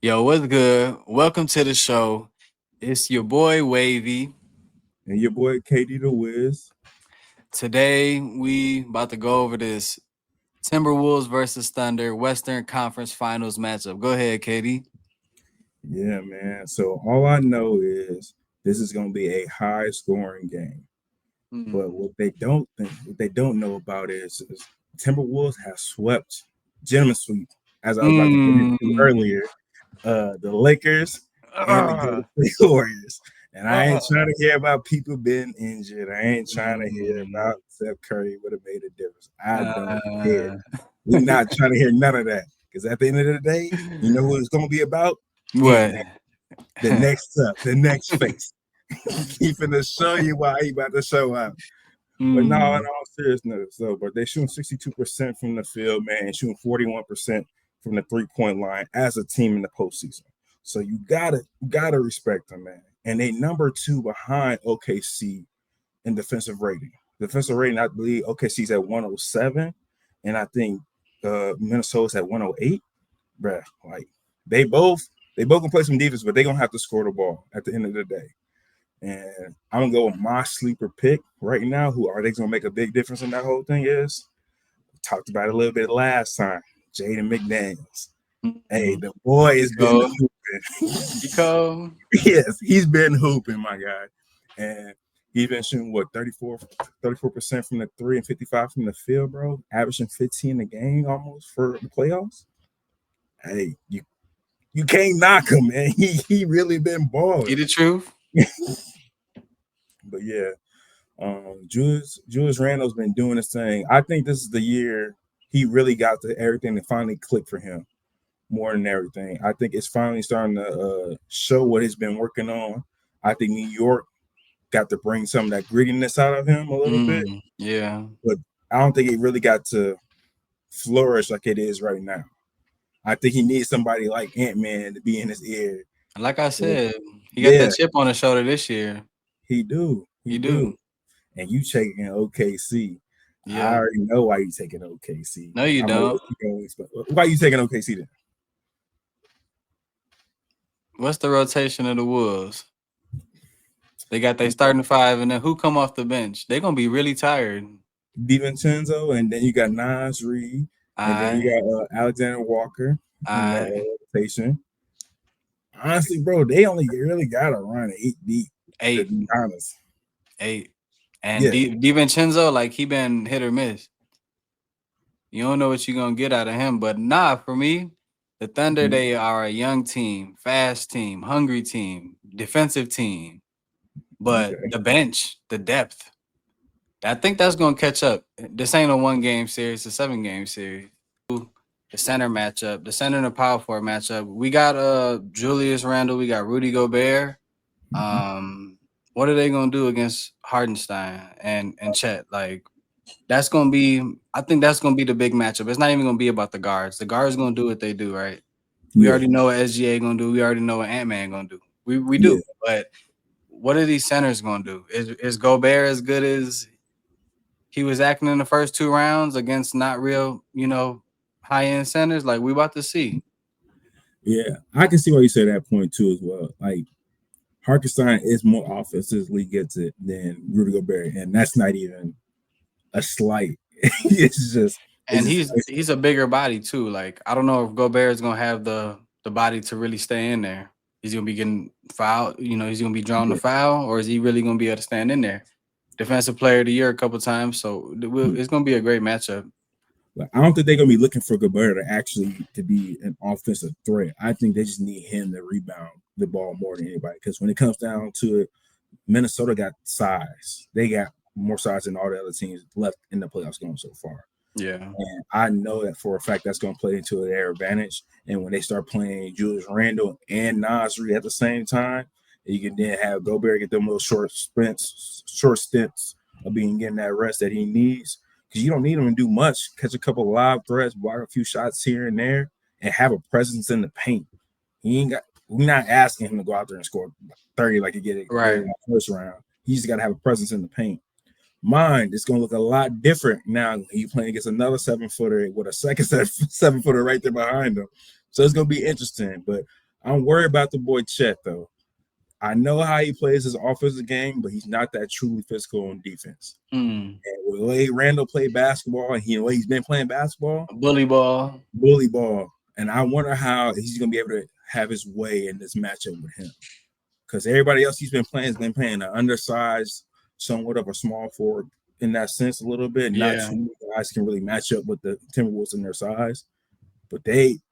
Yo, what's good? Welcome to the show. It's your boy WavY. And your boy KD-DaWiZ. Today we about to go over this Timberwolves versus Thunder Western Conference Finals matchup. Go ahead, Katie. Yeah, man. So all I know is this is gonna be a high scoring game. But Mm. what they don't know about is Timberwolves have swept gentleman sweep, as I was about to get into Mm. earlier, the Lakers and the Golden Ah. State Warriors. And I ain't Ah. trying to hear about people being injured. I ain't trying to hear Mm. about Steph Curry would have made a difference. I don't care. Uh, We're not trying to hear none of that. Because at the end of the day, you know what it's gonna be about? what? Ant-Man. The next up, the next face. He finna show you why he about to show up. But no, in Mm. all seriousness, though, but they shooting 62% from the field, man, and shooting 41% from the 3-point line as a team in the postseason. So you gotta respect them, man. And they number two behind OKC in defensive rating. Defensive rating, I believe OKC's at 107, and I think Minnesota's at 108. Bruh, like they both they both can play some defense, but they're gonna have to score the ball at the end of the day. And I'm gonna go with my sleeper pick right now. Who are they gonna make a big difference in that whole thing? Is we talked about it a little bit last time. Jaden McDaniels. Hey, Mm. the boy has been Go. hooping. Go. Yes, he's been hooping, my guy. And he's been shooting what 34% from the three and 55 from the field, bro. Averaging 15 a game almost for the playoffs. Hey, you can't knock him, man. He really been balling. See the truth? But yeah, Julius Randle's been doing his thing. I think this is the year he really got to everything to finally click for him more than everything. I think it's finally starting to show what he's been working on. I think New York got to bring some of that grittiness out of him a little bit, Yeah. but I don't think it really got to flourish like it is right now. I think he needs somebody like Ant-Man to be in his ear. Like I said, he got Yeah, that chip on his shoulder this year. he do. He You do. do. And you taking OKC. I Yeah. already know why you taking OKC. No, you I'm gonna don't. let you go explain. Why you taking OKC then? What's the rotation of the Wolves? They got their starting five, and then who come off the bench? They're gonna be really tired. DiVincenzo, and then you got Nas Reed, and then you I, got Alexander Walker in that I, rotation. Honestly, bro, they only really got to run 8 deep, to eight, be honest. eight, and Yeah, DiVincenzo, like he been hit or miss. You don't know what you're gonna get out of him. But nah, for me, the Thunder, mhm, they are a young team, fast team, hungry team, defensive team. But okay, the bench, the depth, I think that's gonna catch up. This ain't a 1 game series, it's a 7 game series. The center matchup, the center and the power forward matchup. We got Julius Randle, we got Rudy Gobert. mhm. Um, what are they gonna do against Hardenstein and Chet? Like that's gonna be, I think that's gonna be the big matchup. It's not even gonna be about the guards. The guards gonna do what they do, right? We Yeah, already know what SGA gonna do. We already know what Ant-Man gonna do. We yeah, do, but what are these centers gonna do? Is Gobert as good as he was acting in the first 2 rounds against not real, high end centers? Like we about to see. yeah. I can see why you say that point too as well. Like Harkenstein is more offensively gets it than Rudy Gobert, and that's not even a slight. it's just, it's And just, he's a bigger body too. Like I don't know if Gobert is gonna have the body to really stay in there. He's gonna be getting fouled, he's gonna be drawn to yeah, foul, or is he really gonna be able to stand in there? Defensive player of the year a couple times, so yeah. it's gonna be a great matchup. Like, I don't think they're gonna be looking for Gobert to actually to be an offensive threat. I think they just need him to rebound the ball more than anybody. Because when it comes down to it, Minnesota got size. They got more size than all the other teams left in the playoffs going so far. Yeah. And I know that for a fact that's going to play into their advantage. And when they start playing Julius Randle and Nasri at the same time, you can then have Gobert get them little short stints of being getting that rest that he needs. Because you don't need him to do much. Catch a couple of live threats, block a few shots here and there, and have a presence in the paint. He ain't got. We're not asking him to go out there and score 30 like he did Right. in the first round. He's got to have a presence in the paint. Mine, it's gonna look a lot different now. He playing against another 7 footer with a second 7 footer right there behind him. So it's gonna be interesting. But I'm worried about the boy Chet though. I know how he plays his offensive game, but he's not that truly physical on defense. Mm. And the way Randall played basketball, and he's been playing basketball, Bully ball. bully ball. And I wonder how he's gonna be able to have his way in this matchup with him. Because everybody else he's been playing has been playing an undersized, somewhat of a small forward in that sense a little bit. Not Yeah. too many guys can really match up with the Timberwolves in their size. But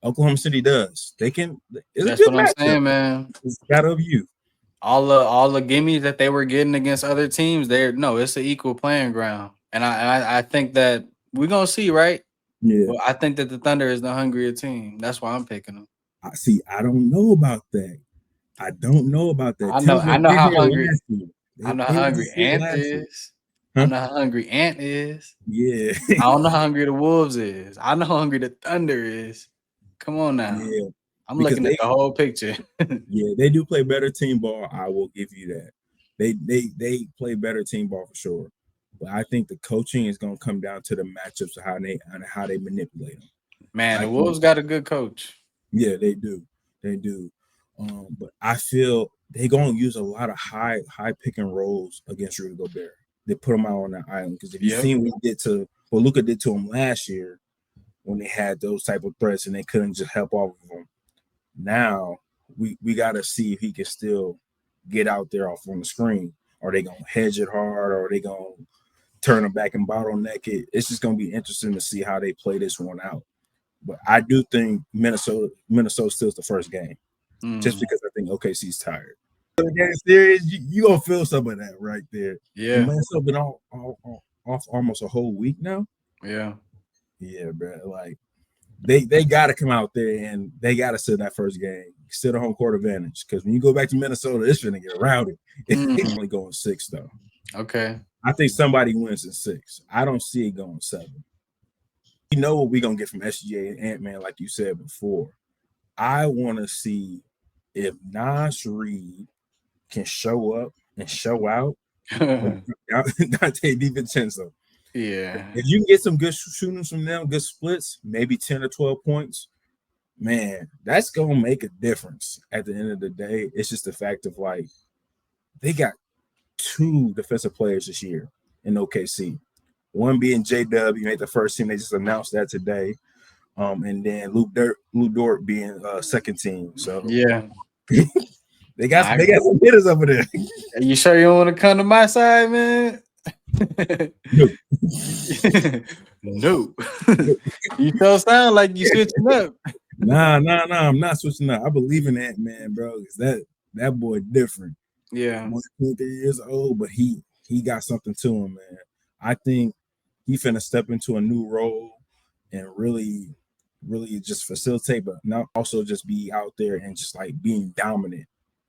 Oklahoma City does. They can. It's That's a good what I'm matchup. saying, man. It's got of you. All the gimmies that they were getting against other teams, it's an equal playing ground. And I think that we're gonna see, right? Yeah. Well, I think that the Thunder is the hungrier team. That's why I'm picking them. I don't know about that. I don't know about that. I know how hungry They were just here Ant last year. is. Huh? I know how hungry Ant is. Yeah. I don't know how hungry the Wolves is. I know how hungry the Thunder is. Come on now. Yeah. I'm looking at the whole picture. Yeah, they do play better team ball. I will give you that. They play better team ball for sure. But I think the coaching is going to come down to the matchups of how they manipulate them. Man, the Wolves got a good coach. Yeah, they do. They do. But I feel they're going to use a lot of high pick and rolls against Rudy Gobert. They put him out on that island because if you've seen what Luka did to him last year when they had those type of threats and they couldn't just help off of him. Now we got to see if he can still get out there off on the screen. Are they going to hedge it hard? Or are they going to turn them back and bottleneck it? It's just going to be interesting to see how they play this one out. But I do think Minnesota still is the first game, just because I think OKC's tired. The game series, you gonna feel some of that right there. Yeah, Minnesota been off almost a whole week now. Yeah, bro. Like they got to come out there and they got to sit that first game, sit the home court advantage. Because when you go back to Minnesota, it's gonna get rowdy. It's only going 6 though. Okay, I think somebody wins in 6. I don't see it going 7. You know what we're going to get from SGA and Ant-Man, like you said before. I want to see if Nas Reed can show up and show out. Dante DiVincenzo. Yeah. If you can get some good shootings from them, good splits, maybe 10 or 12 points, man, that's going to make a difference at the end of the day. It's just the fact of like, they got 2 defensive players this year in OKC. One being JW, made the first team. They just announced that today. And then Luke Dort being second team. So yeah, they got some hitters over there. You sure you don't want to come to my side, man? No. No. You don't sound like you switching up. Nah. I'm not switching up. I believe in that man, bro. Because that boy different. Yeah. He's 23 years old, but he got something to him, man. I think he finna step into a new role and really just facilitate, but not also just be out there and just like being dominant.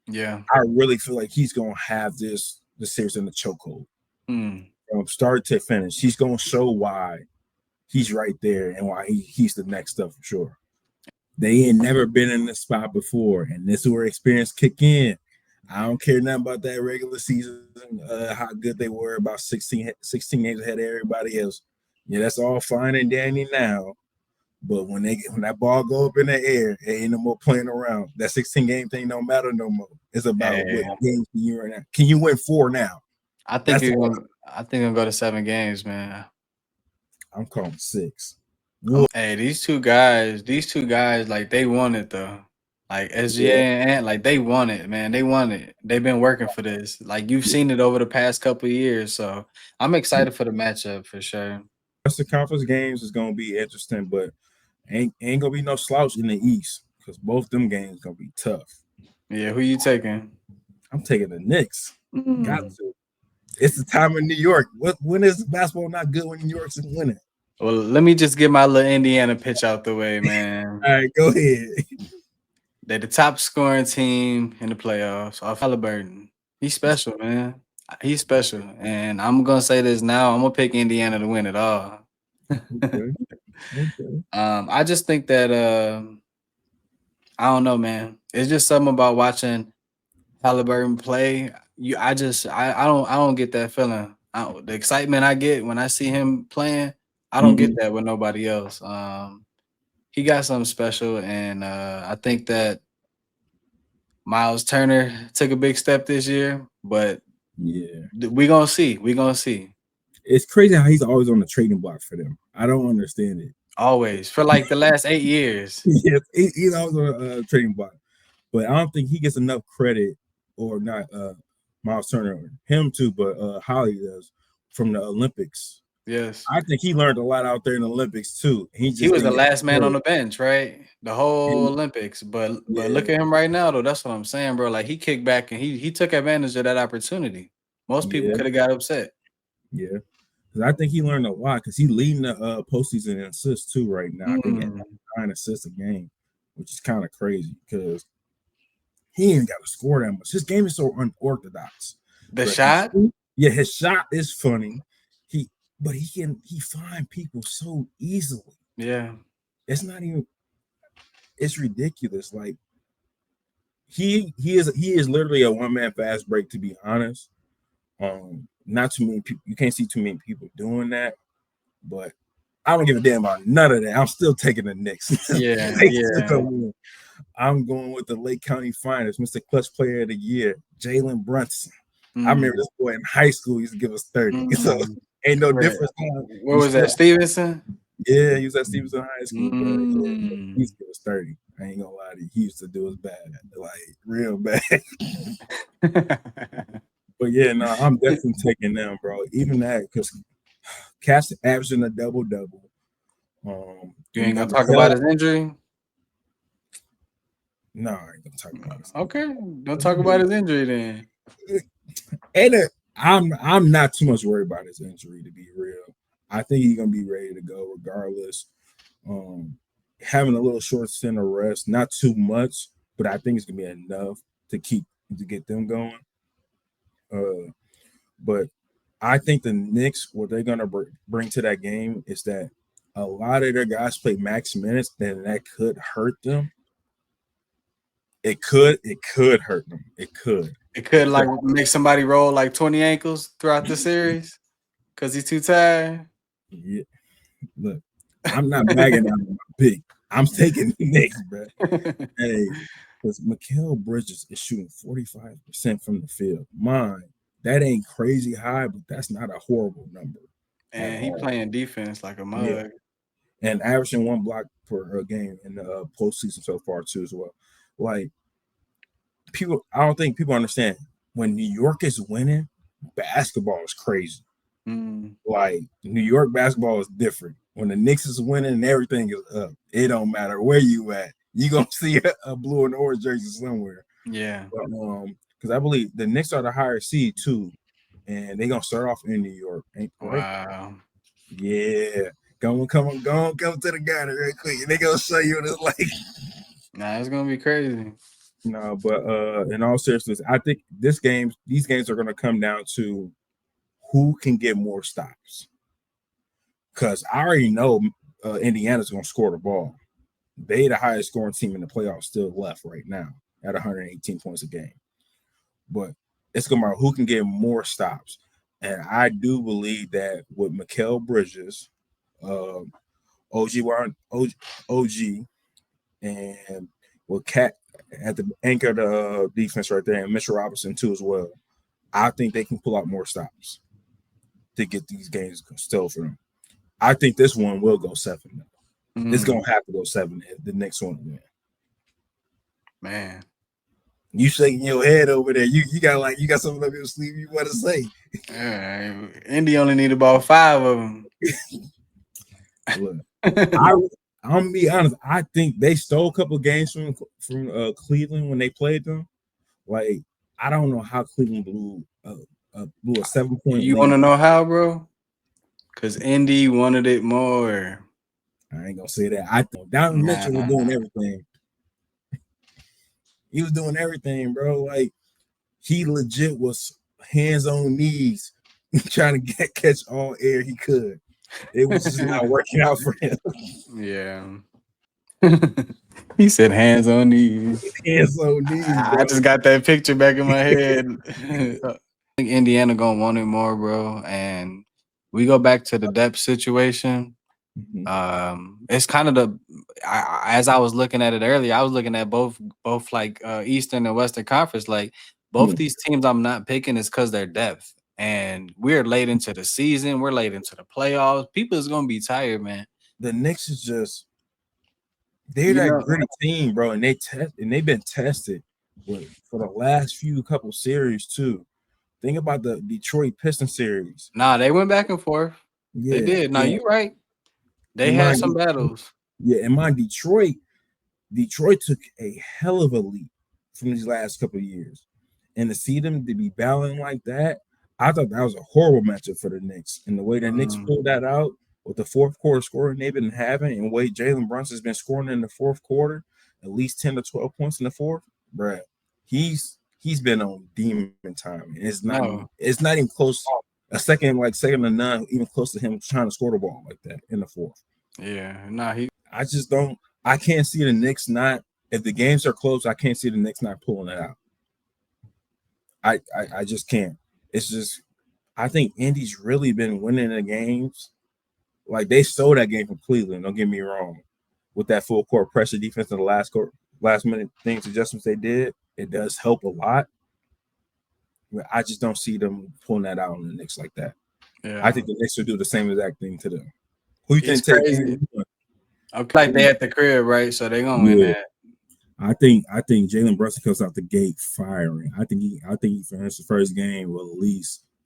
Yeah. I really feel like he's gonna have this series in the chokehold. From start to finish. He's gonna show why he's right there and why he's the next stuff for sure. They ain't never been in this spot before, and this is where experience kick in. I don't care nothing about that regular season, how good they were, about 16 games ahead of everybody else. Yeah, that's all fine and dandy now. But when that ball go up in the air, it ain't no more playing around. That 16-game thing don't matter no more. It's about what games can you win now. Can you win 4 now? I think I'm gonna go to 7 games, man. I'm calling 6. Hey, these two guys, like they want it though. Like SGA and Ant, like they want it, man. They want it. They've been working for this. Like you've seen it over the past couple of years. So I'm excited for the matchup for sure. The conference games is gonna be interesting, but ain't gonna be no slouch in the East because both them games gonna be tough. Yeah, who you taking? I'm taking the Knicks. Got to. It's the time in New York. When is basketball not good when New York's winning? Well, let me just get my little Indiana pitch out the way, man. All right, go ahead. They're the top scoring team in the playoffs. Off Halliburton. He's special, man. He's special. And I'm gonna say this now. I'm gonna pick Indiana to win it all. Okay. I just think that I don't know, man. It's just something about watching Halliburton play. I don't get that feeling. The excitement I get when I see him playing, I don't get that with nobody else. He got something special, and I think that Miles Turner took a big step this year, but Yeah, we gonna see. We gonna see. it's crazy how he's always on the trading block for them. I don't understand it. Always for like the last 8 years. Yeah, he's always on a trading block, but I don't think he gets enough credit, or not. Miles Turner, him too, but Holly does from the Olympics. Yes. I think he learned a lot out there in the Olympics too. He He just was the didn't get last man on credit. the bench, right? The whole And, Olympics. But look yeah, at him right now, though. That's what I'm saying, bro. Like he kicked back and he took advantage of that opportunity. Most people yeah, could have got upset. yeah. Because I think he learned a lot. Because he's leading the postseason in assists too right now. I think he Mm. has 9 assists a game, which is kind of crazy because he ain't got to score that much. His game is so unorthodox. The But shot? yeah, his shot is funny. But he find people so easily. Yeah. It's not even. It's ridiculous. Like he is literally a one-man fast break, to be honest. Not too many people. You can't see too many people doing that. But I don't give a damn about none of that. I'm still taking the Knicks. Yeah, yeah. I'm going with the Lake County Finest, Mr. Clutch Player of the Year, Jalen Brunson. I remember this boy in high school used to give us 30. So ain't no difference. Where was that? Stevenson? Yeah, he was at Stevenson High School, but yeah, he used to give us 30. I ain't gonna lie to you. He used to do us bad, like real bad. But yeah, no, I'm definitely taking them, bro. Even that, because Cass averaging a double-double. You ain't gonna talk about his injury? No, I ain't gonna talk about his injury. Okay, don't talk about his injury then. And I'm not too much worried about his injury, to be real. I think he's gonna be ready to go regardless. Having a little short stint of rest, not too much, but I think it's gonna be enough to get them going. But I think the Knicks, what they're gonna bring to that game is that a lot of their guys play max minutes, and that could hurt them. It could hurt them. It could like make somebody roll like 20 ankles throughout the series because he's too tired. Yeah, look, I'm not bagging out my pick. I'm taking the Knicks, bro. Hey, because Mikal Bridges is shooting 45% from the field. That ain't crazy high, but that's not a horrible number. And he playing defense like a mug. Yeah. And averaging 1 block per game in the postseason so far too, as well. Like I don't think people understand when New York is winning, basketball is crazy. Like New York basketball is different. When the Knicks is winning, everything is up. It don't matter where you at. You gonna see a blue and orange jersey somewhere. Yeah. Because I believe the Knicks are the higher seed too, and they gonna start off in New York. Wow. Yeah. Come to the garden real quick. And they gonna show you what it's like. Nah, it's gonna be crazy. No, but in all seriousness, I think these games are gonna come down to who can get more stops. Because I already know Indiana's gonna score the ball. They the highest scoring team in the playoffs still left right now at 118 points a game. But it's gonna matter who can get more stops. And I do believe that with Mikal Bridges, OG, and with Cat at the anchor of the defense right there, and Mitchell Robinson too as well. I think they can pull out more stops to get these games still for them. I think this one will go 7. It's gonna have to go 7 if the next one win. Man, you shaking your head over there. You got something up your sleeve you want to say. Indy only need about 5 of them. Look, I'm gonna be honest. I think they stole a couple of games from Cleveland when they played them. Like I don't know how Cleveland blew a 7-point. You want to know how, bro? Because Indy wanted it more. I ain't gonna say that. I think Donovan Mitchell was doing everything. He was doing everything, bro. Like he legit was hands on knees trying to catch all air he could. It was just not working out for him. Yeah. He said hands on knees. Hands on knees, bro. I just got that picture back in my head. I think Indiana gonna want it more, bro. And we go back to the depth situation. It's kind of as I was looking at it earlier, I was looking at both like Eastern and Western Conference. Like both these teams, I'm not picking is because they're depth, and we're late into the season. We're late into the playoffs. People is gonna be tired, man. The Knicks is just they're that gritty team, bro, and they've been tested for the last couple series too. Think about the Detroit Pistons series. Nah, they went back and forth. Yeah, they did. Nah, you're right. They had some battles. Yeah, and my Detroit took a hell of a leap from these last couple of years. And to see them to be battling like that, I thought that was a horrible matchup for the Knicks. And the way the Knicks pulled that out with the fourth quarter scoring they've been having, and the way Jalen Brunson's been scoring in the fourth quarter, at least 10 to 12 points in the fourth, bruh, he's been on demon time. And it's not even close. A second to none, even close to him trying to score the ball like that in the fourth. Yeah, I can't see the Knicks not, if the games are close, I can't see the Knicks not pulling it out. I just can't. It's just, I think Indy's really been winning the games. Like they stole that game from Cleveland, don't get me wrong. With that full court pressure defense in the last minute adjustments they did, it does help a lot. But I just don't see them pulling that out on the Knicks like that. Yeah. I think the Knicks will do the same exact thing to them. Who you think takes it? Okay, like they at the crib, right? So they're gonna win that. I think Jalen Brunson comes out the gate firing. I think he finishes the first game with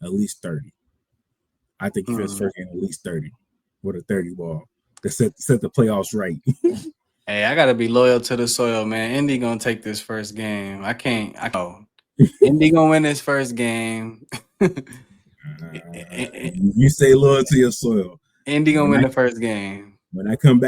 at least 30. I think he finishes the first game at least 30 with a 30 ball to set the playoffs right. Hey, I gotta be loyal to the soil, man. Indy gonna take this first game. I know. Indy gonna win this first game. You say loyal to your soil. Indy gonna win the first game. When I come back.